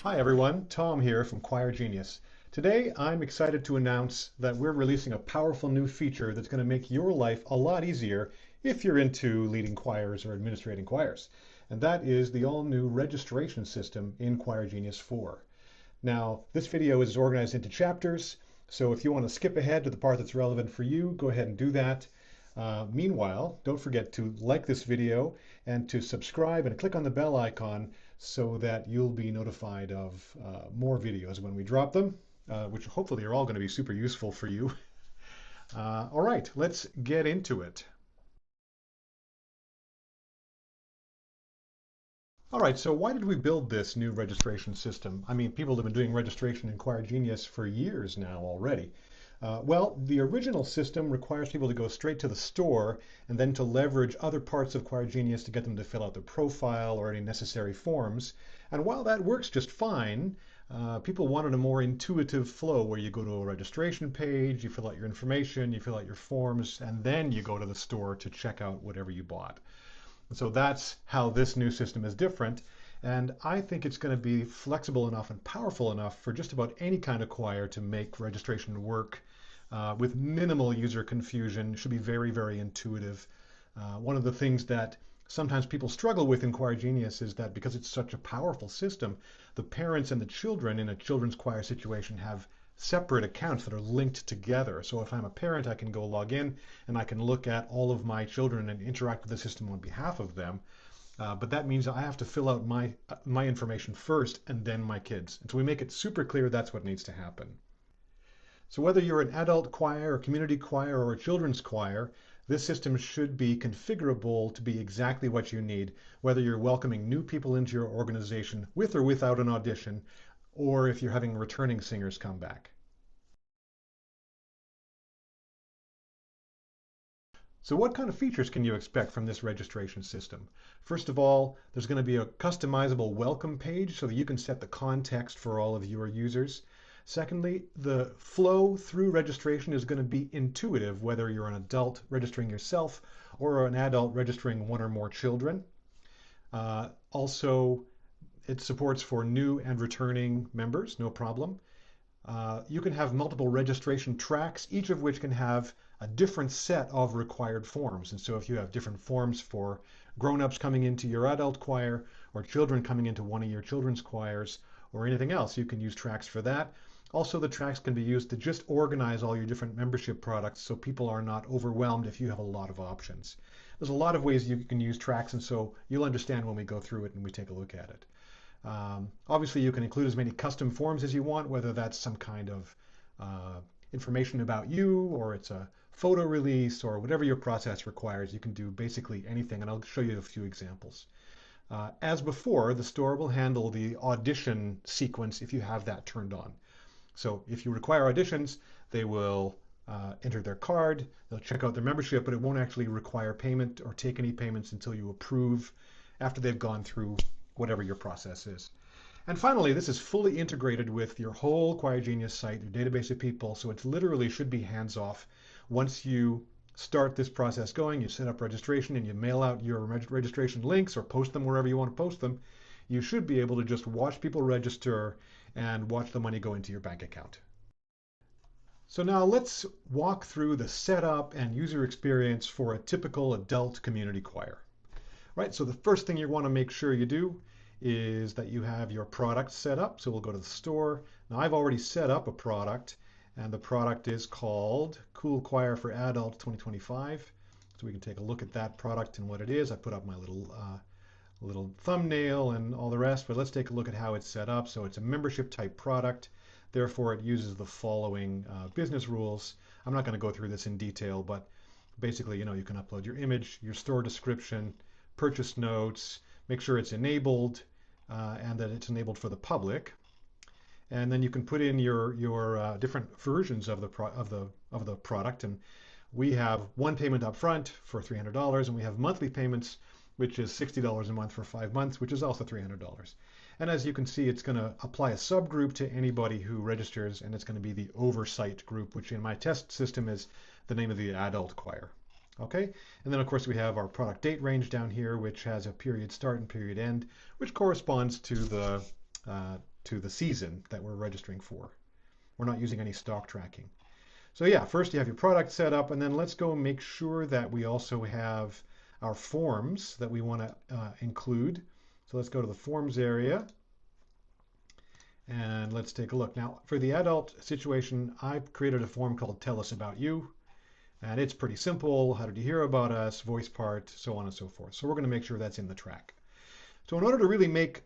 Hi everyone, Tom here from Choir Genius. Today I'm excited to announce that we're releasing a powerful new feature that's going to make your life a lot easier if you're into leading choirs or administrating choirs. And that is the all-new registration system in Choir Genius 4. Now, this video is organized into chapters, so if you want to skip ahead to the part that's relevant for you, go ahead and do that. Meanwhile, don't forget to like this video and to subscribe and click on the bell icon so that you'll be notified of more videos when we drop them, which hopefully are all going to be super useful for you. All right, let's get into it. All right, so why did we build this new registration system? I mean, people have been doing registration in Choir Genius for years now already. Well, the original system requires people to go straight to the store and then to leverage other parts of Choir Genius to get them to fill out their profile or any necessary forms. And while that works just fine, people wanted a more intuitive flow where you go to a registration page, you fill out your information, you fill out your forms, and then you go to the store to check out whatever you bought. So that's how this new system is different. And I think it's going to be flexible enough and powerful enough for just about any kind of choir to make registration work with minimal user confusion. It should be very, very intuitive. One of the things that sometimes people struggle with in Choir Genius is that because it's such a powerful system, the parents and the children in a children's choir situation have separate accounts that are linked together. So if I'm a parent, I can go log in and I can look at all of my children and interact with the system on behalf of them. But that means I have to fill out my information first and then my kids. And so we make it super clear that's what needs to happen. So whether you're an adult choir, a community choir, or a children's choir, this system should be configurable to be exactly what you need, whether you're welcoming new people into your organization with or without an audition, or if you're having returning singers come back. So what kind of features can you expect from this registration system? First of all, there's going to be a customizable welcome page so that you can set the context for all of your users. Secondly, the flow through registration is going to be intuitive, whether you're an adult registering yourself or an adult registering one or more children. Also, it supports for new and returning members, no problem. You can have multiple registration tracks, each of which can have a different set of required forms. And so if you have different forms for grown-ups coming into your adult choir or children coming into one of your children's choirs or anything else, you can use tracks for that. Also, the tracks can be used to just organize all your different membership products so people are not overwhelmed if you have a lot of options. There's a lot of ways you can use tracks, and so you'll understand when we go through it and we take a look at it. Obviously, you can include as many custom forms as you want, whether that's some kind of information about you or it's a photo release or whatever your process requires. You can do basically anything, and I'll show you a few examples. As before, the store will handle the audition sequence if you have that turned on. So if you require auditions, they will enter their card, they'll check out their membership, but it won't actually require payment or take any payments until you approve after they've gone through whatever your process is. And finally, this is fully integrated with your whole Choir Genius site, your database of people, so it literally should be hands-off. Once you start this process going, you set up registration and you mail out your registration links or post them wherever you want to post them, you should be able to just watch people register and watch the money go into your bank account. So now let's walk through the setup and user experience for a typical adult community choir. Right, so the first thing you want to make sure you do is that you have your product set up. So we'll go to the store. Now I've already set up a product, and the product is called Cool Choir for Adult 2025. So we can take a look at that product and what it is. I put up my little thumbnail and all the rest, but let's take a look at how it's set up. So it's a membership type product. Therefore, it uses the following business rules. I'm not going to go through this in detail, but basically, you can upload your image, your store description, purchase notes, make sure it's enabled and that it's enabled for the public. And then you can put in your different versions of the product. And we have one payment up front for $300, and we have monthly payments, which is $60 a month for 5 months, which is also $300. And as you can see, it's going to apply a subgroup to anybody who registers, and it's going to be the oversight group, which in my test system is the name of the adult choir. Okay, and then of course we have our product date range down here, which has a period start and period end, which corresponds to the to the season that we're registering for. We're not using any stock tracking. So yeah, first you have your product set up, and then let's go make sure that we also have our forms that we want to include. So let's go to the forms area, and let's take a look. Now, for the adult situation, I've created a form called Tell Us About You, and it's pretty simple. How did you hear about us? Voice part, so on and so forth. So we're going to make sure that's in the track. So in order to really make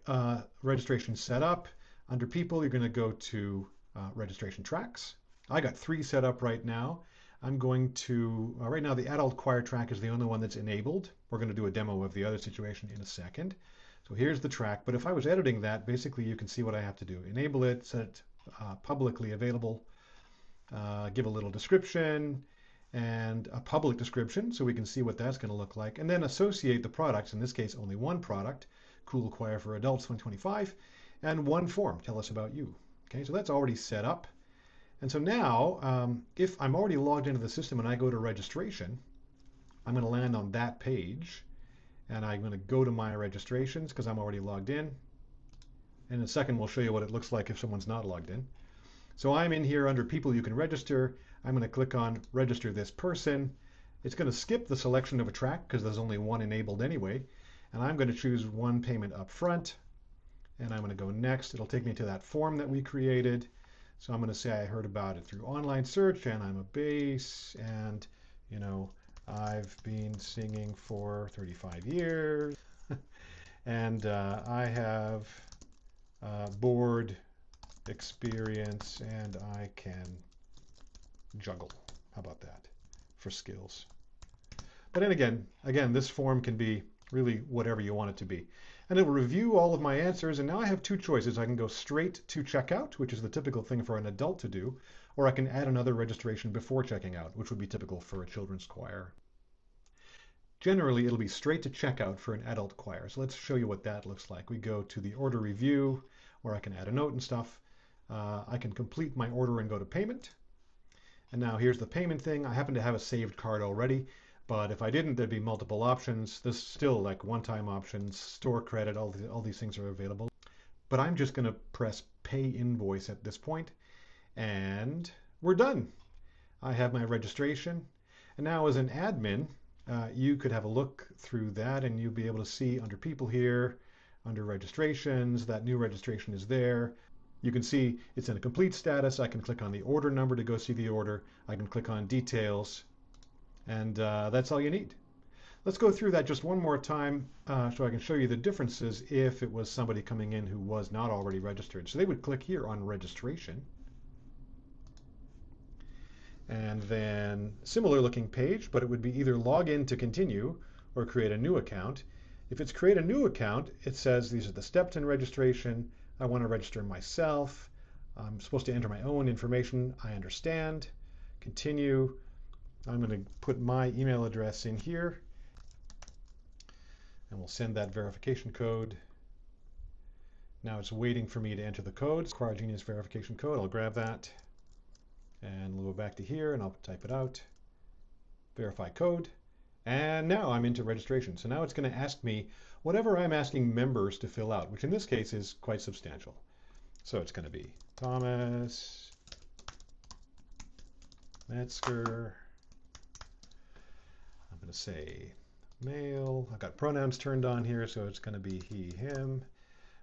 registration set up, under People, you're going to go to Registration Tracks. I got 3 set up right now. I'm going to, right now the adult choir track is the only one that's enabled. We're going to do a demo of the other situation in a second. So here's the track, but if I was editing that, basically you can see what I have to do. Enable it, set it publicly available, give a little description, and a public description so we can see what that's going to look like, and then associate the products, in this case only one product, Cool Choir for Adults 2025, and one form, Tell Us About You. Okay, so that's already set up. And so now, if I'm already logged into the system and I go to registration, I'm going to land on that page, and I'm going to go to my registrations because I'm already logged in. In a second, we'll show you what it looks like if someone's not logged in. So I'm in here under People You Can Register. I'm going to click on Register This Person. It's going to skip the selection of a track because there's only one enabled anyway. And I'm going to choose one payment up front. And I'm going to go next. It'll take me to that form that we created. So I'm going to say I heard about it through online search, and I'm a bass, and you know, I've been singing for 35 years, and I have board experience, and I can juggle. How about that for skills? But then again, this form can be really whatever you want it to be. And it will review all of my answers, and now I have 2 choices. I can go straight to checkout, which is the typical thing for an adult to do, or I can add another registration before checking out, which would be typical for a children's choir. Generally, it'll be straight to checkout for an adult choir. So let's show you what that looks like. We go to the order review, where I can add a note and stuff. I can complete my order and go to payment. And now here's the payment thing. I happen to have a saved card already, but if I didn't, there'd be multiple options. There's still like one-time options, store credit, all these things are available. But I'm just going to press Pay Invoice at this point, and we're done. I have my registration. And now as an admin, you could have a look through that, and you'll be able to see under People here, under Registrations, that new registration is there. You can see it's in a complete status. I can click on the order number to go see the order. I can click on Details. And that's all you need. Let's go through that just one more time so I can show you the differences if it was somebody coming in who was not already registered. So they would click here on Registration. And then similar looking page, but it would be either log in to continue or create a new account. If it's create a new account, it says these are the steps in registration. I want to register myself. I'm supposed to enter my own information. I understand. Continue. I'm going to put my email address in here, and we'll send that verification code. Now it's waiting for me to enter the code. Choir Genius verification code. I'll grab that, and we'll go back to here, and I'll type it out. Verify code. And now I'm into registration. So now it's going to ask me whatever I'm asking members to fill out, which in this case is quite substantial. So it's going to be Thomas Metzger. I'm going to say male. I've got pronouns turned on here, so it's going to be he, him.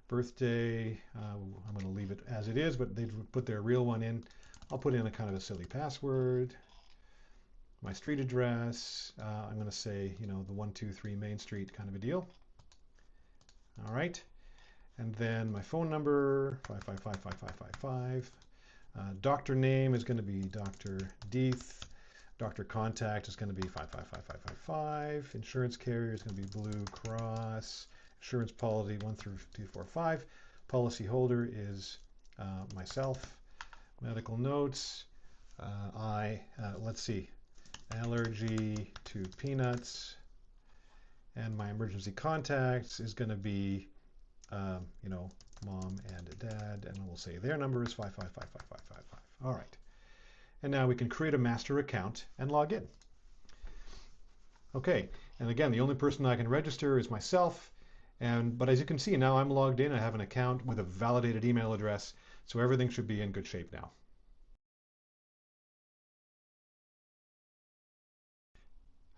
Birthday, I'm going to leave it as it is, but they've put their real one in. I'll put in a kind of a silly password. My street address, I'm going to say, you know, the 123 Main Street kind of a deal. All right. And then my phone number, 555-5555. Doctor name is going to be Dr. Deeth. Doctor contact is going to be 555-555. Insurance carrier is going to be Blue Cross. Insurance policy 1 through 245. Policy holder is myself. Medical notes. Let's see. Allergy to peanuts. And my emergency contacts is going to be, you know, mom and dad. And we'll say their number is 555-5555. All right. And now we can create a master account and log in. Okay. And again, the only person I can register is myself. But as you can see, now I'm logged in. I have an account with a validated email address, so everything should be in good shape now.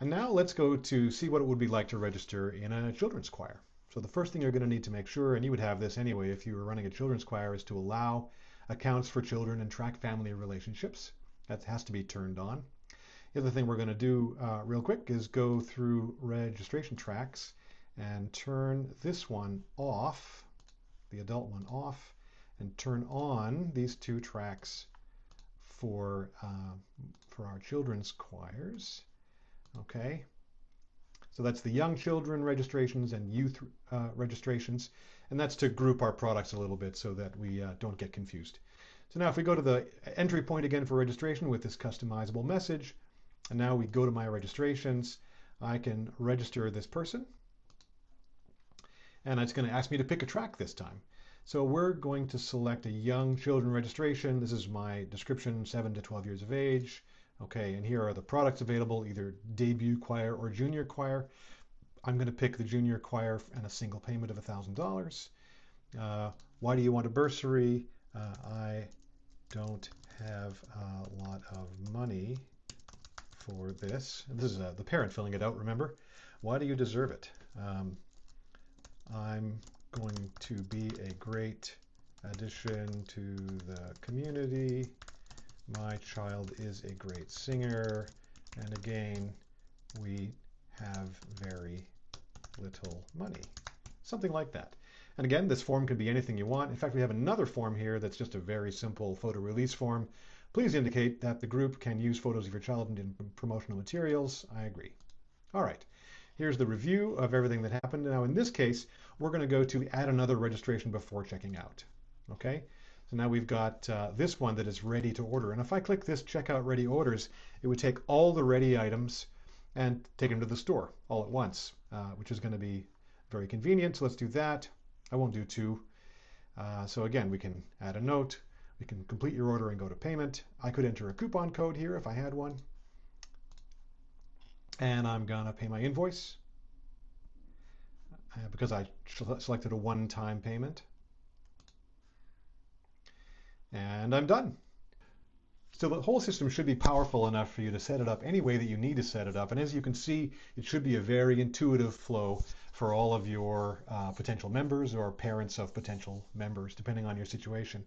And now let's go to see what it would be like to register in a children's choir. So the first thing you're going to need to make sure, and you would have this anyway if you were running a children's choir, is to allow accounts for children and track family relationships. That has to be turned on. The other thing we're going to do real quick is go through registration tracks and turn this one off, the adult one off, and turn on these two tracks for our children's choirs. Okay, so that's the young children registrations and youth registrations, and that's to group our products a little bit so that we don't get confused. So now if we go to the entry point again for registration with this customizable message, and now we go to my registrations, I can register this person, and it's going to ask me to pick a track this time. So we're going to select a young children registration. This is my description, 7 to 12 years of age. Okay, and here are the products available, either debut choir or junior choir. I'm going to pick the junior choir and a single payment of $1,000. Why do you want a bursary? I don't have a lot of money for this. And this is the parent filling it out, remember? Why do you deserve it? I'm going to be a great addition to the community. My child is a great singer, and again, we have very little money. Something like that. And again, this form can be anything you want. In fact, we have another form here that's just a very simple photo release form. Please indicate that the group can use photos of your child in promotional materials. I agree. All right, here's the review of everything that happened. Now, in this case, we're going to go to add another registration before checking out. Okay? So now we've got this one that is ready to order. And if I click this checkout ready orders, it would take all the ready items and take them to the store all at once, which is going to be very convenient. So let's do that. I won't do two. So again, we can add a note. We can complete your order and go to payment. I could enter a coupon code here if I had one. And I'm going to pay my invoice because I selected a one-time payment. And I'm done. So the whole system should be powerful enough for you to set it up any way that you need to set it up. And as you can see, it should be a very intuitive flow for all of your potential members or parents of potential members, depending on your situation.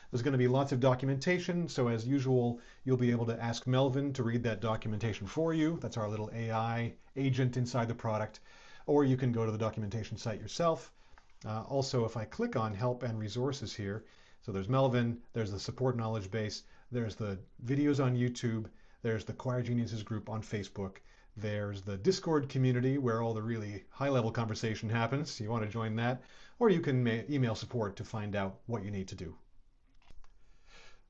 There's going to be lots of documentation. So as usual, you'll be able to ask Melvin to read that documentation for you. That's our little AI agent inside the product. Or you can go to the documentation site yourself. Also, if I click on Help and Resources here, so there's Melvin, there's the support knowledge base, there's the videos on YouTube, there's the Choir Geniuses group on Facebook, there's the Discord community where all the really high-level conversation happens. You want to join that, or you can email support to find out what you need to do.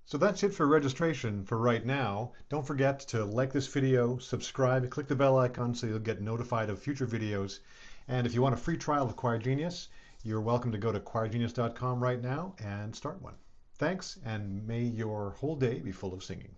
So that's it for registration for right now. Don't forget to like this video, subscribe, click the bell icon so you'll get notified of future videos. And if you want a free trial of Choir Genius, you're welcome to go to choirgenius.com right now and start one. Thanks, and may your whole day be full of singing.